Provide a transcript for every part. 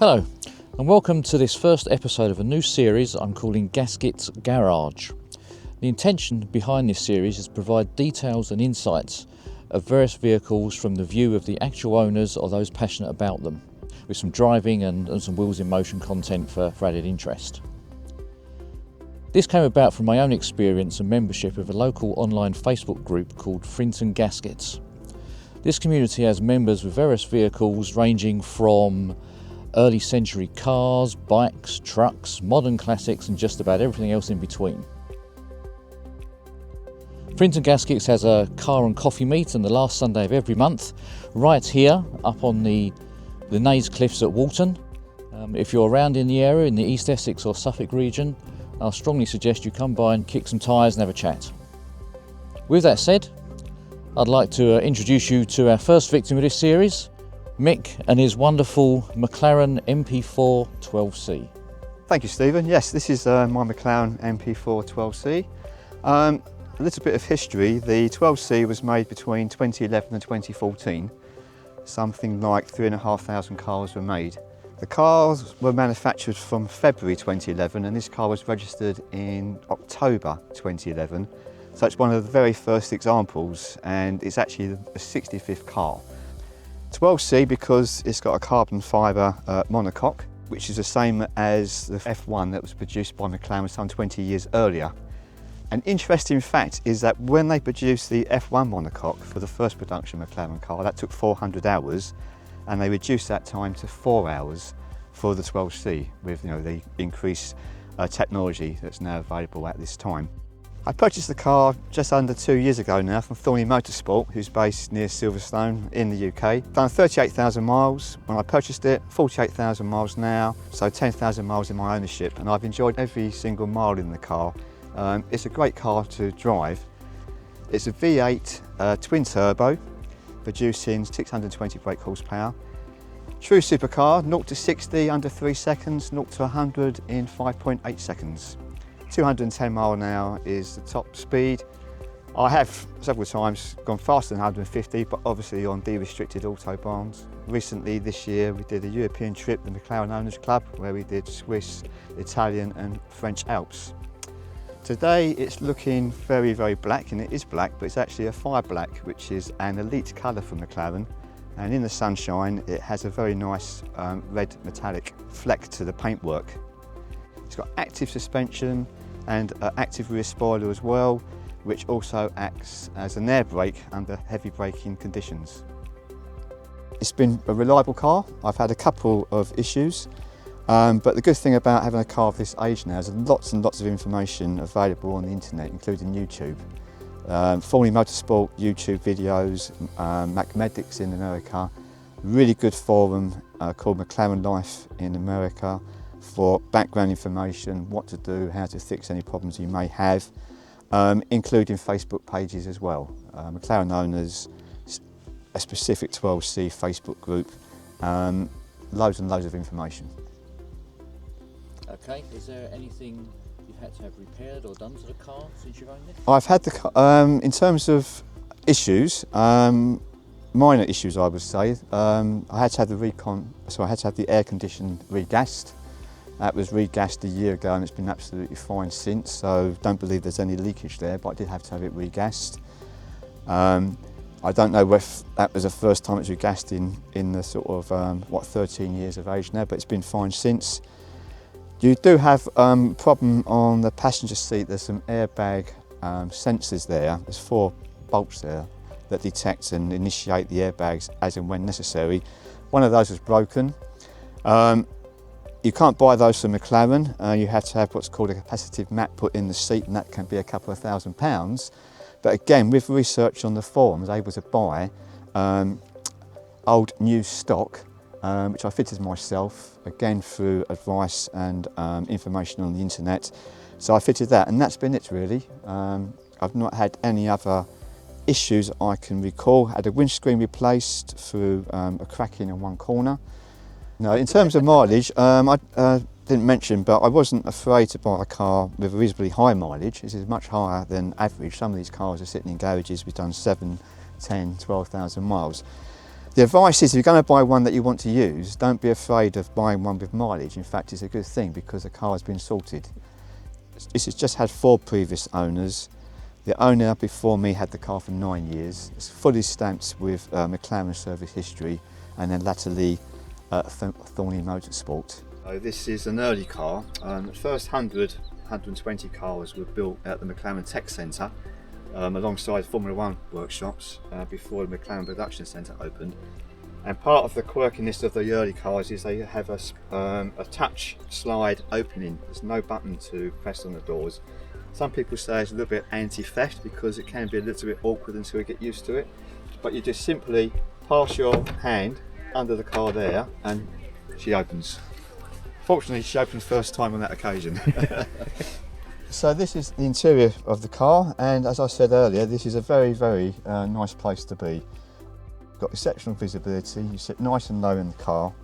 Hello, and welcome to this first episode of a new series I'm calling Gaskets Garage. The intention behind this series is to provide details and insights of various vehicles from the view of the actual owners or those passionate about them, with some driving and some wheels in motion content for added interest. This came about from my own experience and membership of a local online Facebook group called Frinton Gaskets. This community has members with various vehicles ranging from early century cars, bikes, trucks, modern classics and just about everything else in between. Frinton Gaskets has a car and coffee meet on the last Sunday of every month, right here up on the Naze Cliffs at Walton. If you're around in the area, in the East Essex or Suffolk region, I'll strongly suggest you come by and kick some tyres and have a chat. With that said, I'd like to introduce you to our first victim of this series, Mick and his wonderful McLaren Mp4-12C. Thank you, Stephen. Yes, this is my McLaren Mp4-12C. A little bit of history. The 12C was made between 2011 and 2014. Something like 3,500 cars were made. The cars were manufactured from February 2011 and this car was registered in October 2011. So it's one of the very first examples and it's actually the 65th car. 12C because it's got a carbon fibre monocoque, which is the same as the F1 that was produced by McLaren some 20 years earlier. An interesting fact is that when they produced the F1 monocoque for the first production McLaren car, that took 400 hours, and they reduced that time to 4 hours for the 12C with the increased technology that's now available at this time. I purchased the car just under 2 years ago now from Thorney Motorsport, who's based near Silverstone in the UK. Done 38,000 miles when I purchased it, 48,000 miles now, so 10,000 miles in my ownership, and I've enjoyed every single mile in the car. It's a great car to drive. It's a V8 twin turbo, producing 620 brake horsepower. True supercar, 0 to 60 under 3 seconds, 0 to 100 in 5.8 seconds. 210 mile an hour is the top speed. I have several times gone faster than 150, but obviously on de-restricted autobahns. Recently this year we did a European trip, the McLaren Owners Club, where we did Swiss, Italian and French Alps. Today it's looking very, very black, and it is black, but it's actually a fire black, which is an elite colour for McLaren. And in the sunshine it has a very nice red metallic fleck to the paintwork. It's got active suspension and an active rear spoiler as well, which also acts as an air brake under heavy braking conditions. It's been a reliable car. I've had a couple of issues, but the good thing about having a car of this age now is lots and lots of information available on the internet, including YouTube. Thorney Motorsport YouTube videos, Mac in America, really good forum called McLaren Life in America, for background information, what to do, how to fix any problems you may have, including Facebook pages as well. McLaren Owners, a specific 12C Facebook group, loads and loads of information. Okay, is there anything you've had to have repaired or done to the car since you've owned it? I've had the car, in terms of issues, minor issues I would say. I had to have the air condition regassed. That was regassed a year ago and it's been absolutely fine since, so don't believe there's any leakage there, but I did have to have it regassed. I don't know if that was the first time it's regassed in the sort of 13 years of age now, but it's been fine since. You do have a problem on the passenger seat. There's some airbag sensors there. There's 4 bolts there that detect and initiate the airbags as and when necessary. One of those was broken. You can't buy those from McLaren. You have to have what's called a capacitive mat put in the seat, and that can be a couple of £1,000s. But again, with research on the forums, able to buy old new stock, which I fitted myself, again through advice and information on the internet. So I fitted that, and that's been it really. I've not had any other issues I can recall. Had a windscreen replaced through a cracking in one corner. No, in terms of mileage, I didn't mention, but I wasn't afraid to buy a car with a reasonably high mileage. This is much higher than average. Some of these cars are sitting in garages. We've done 7, 10, 12,000 miles. The advice is if you're going to buy one that you want to use, don't be afraid of buying one with mileage. In fact, it's a good thing because the car has been sorted. This has just had 4 previous owners. The owner before me had the car for 9 years. It's fully stamped with McLaren service history, and then latterly Thorny Motorsport. So this is an early car. The first 120 cars were built at the McLaren Tech Centre alongside Formula One workshops before the McLaren Production Centre opened. And part of the quirkiness of the early cars is they have a touch slide opening. There's no button to press on the doors. Some people say it's a little bit anti-theft because it can be a little bit awkward until you get used to it. But you just simply pass your hand under the car there and she opens. Fortunately, she opened first time on that occasion. So this is the interior of the car, and as I said earlier, this is a very, very nice place to be. Got exceptional visibility, you sit nice and low in the car.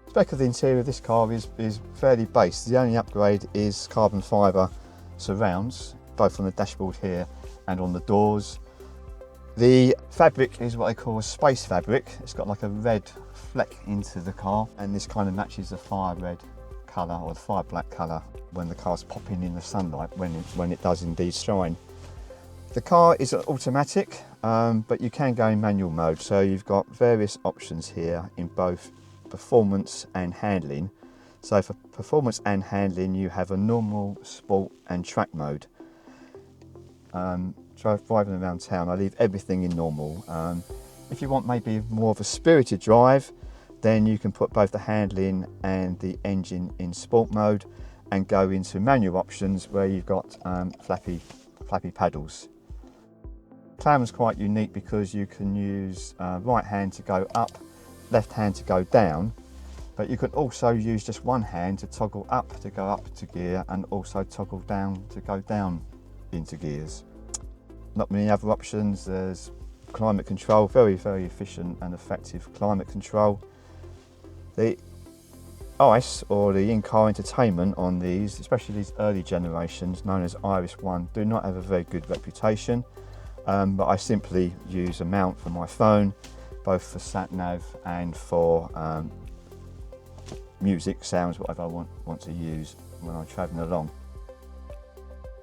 The spec of the interior of this car is fairly base. The only upgrade is carbon fibre surrounds, both on the dashboard here and on the doors. The fabric is what they call a space fabric. It's got like a red fleck into the car, and this kind of matches the fire red colour or the fire black colour when the car's popping in the sunlight, when it does indeed shine. The car is automatic, but you can go in manual mode, so you've got various options here in both performance and handling. So for performance and handling, you have a normal, sport and track mode. Driving around town, I leave everything in normal. If you want maybe more of a spirited drive, then you can put both the handling and the engine in sport mode and go into manual options where you've got flappy paddles. McLaren's quite unique because you can use right hand to go up, left hand to go down, but you can also use just one hand to toggle up to go up to gear and also toggle down to go down into gears. Not many other options. There's climate control, very, very efficient and effective climate control. The ICE, or the in-car entertainment on these, especially these early generations known as Iris 1, do not have a very good reputation, but I simply use a mount for my phone, both for sat-nav and for music, sounds, whatever I want to use when I'm travelling along.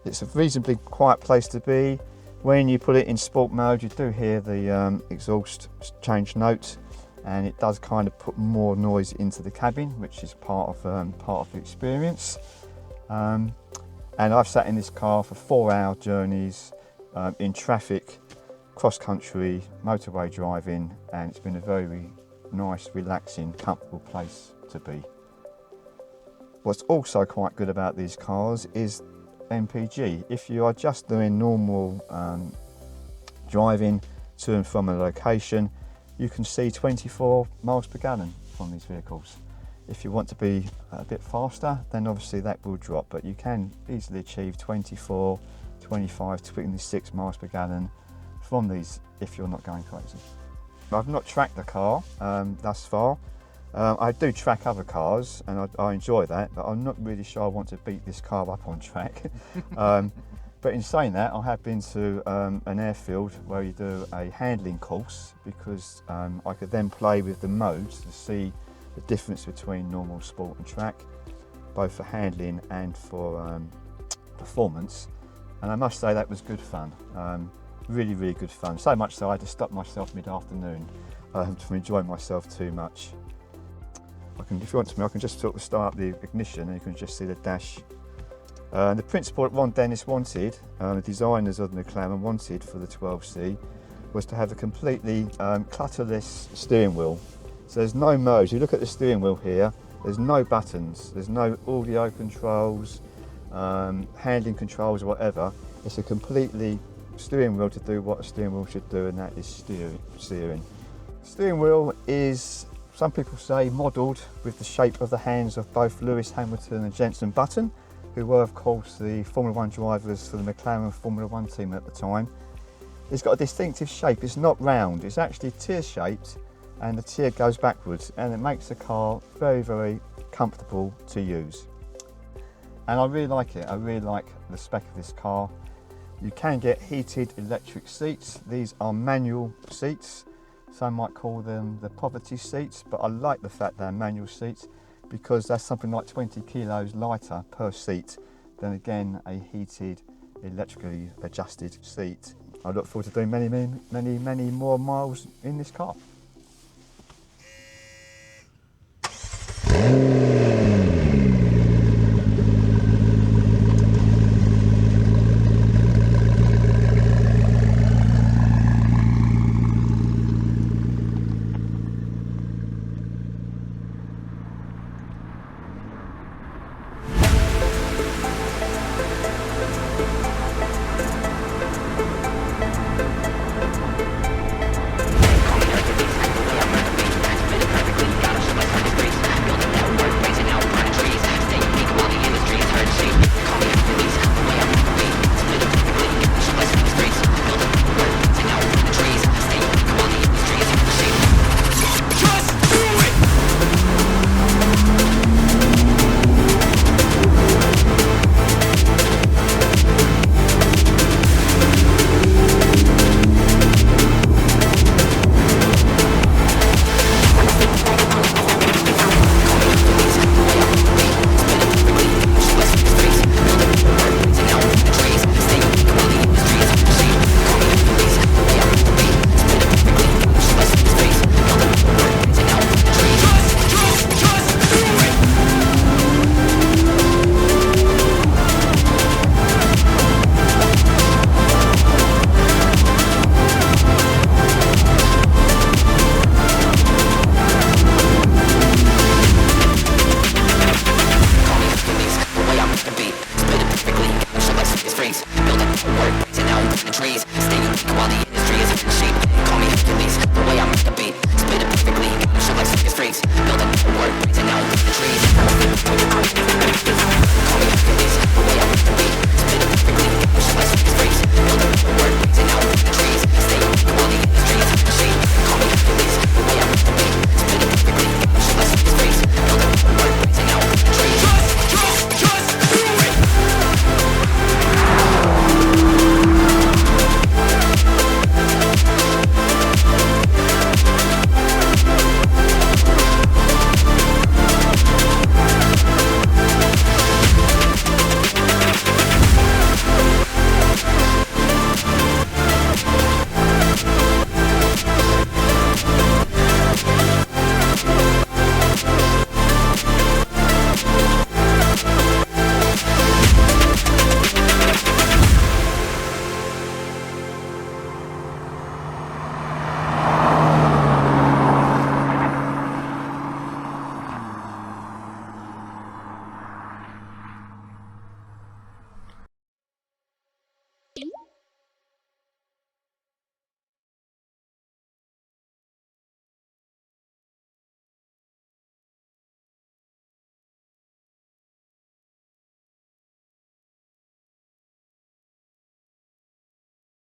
It's a reasonably quiet place to be. When you put it in sport mode, you do hear the exhaust change note, and it does kind of put more noise into the cabin, which is part of the experience. And I've sat in this car for 4-hour journeys in traffic, cross-country, motorway driving, and it's been a very nice, relaxing, comfortable place to be. What's also quite good about these cars is MPG. If you are just doing normal driving to and from a location, you can see 24 miles per gallon from these vehicles. If you want to be a bit faster, then obviously that will drop, but you can easily achieve 24, 25, 26 miles per gallon from these if you're not going crazy. I've not tracked the car thus far. I do track other cars and I enjoy that, but I'm not really sure I want to beat this car up on track. But in saying that, I have been to an airfield where you do a handling course, because I could then play with the modes to see the difference between normal, sport and track, both for handling and for performance. And I must say that was good fun, really, really good fun. So much so I had to stop myself mid-afternoon to enjoy myself too much. If you want to, I can just sort of start up the ignition and you can just see the dash. The principle that Ron Dennis wanted, the designers of the McLaren wanted for the 12C, was to have a completely clutterless steering wheel. So there's no modes. You look at the steering wheel here, there's no buttons, there's no audio controls, handling controls or whatever. It's a completely steering wheel to do what a steering wheel should do, and that is steering. Steering wheel is, some people say, modelled with the shape of the hands of both Lewis Hamilton and Jenson Button, who were of course the Formula One drivers for the McLaren Formula One team at the time. It's got a distinctive shape. It's not round, it's actually tear shaped, and the tear goes backwards, and it makes the car very, very comfortable to use. And I really like it. I really like the spec of this car. You can get heated electric seats. These are manual seats. Some might call them the poverty seats, but I like the fact they're manual seats because that's something like 20 kilos lighter per seat than again a heated, electrically adjusted seat. I look forward to doing many more miles in this car.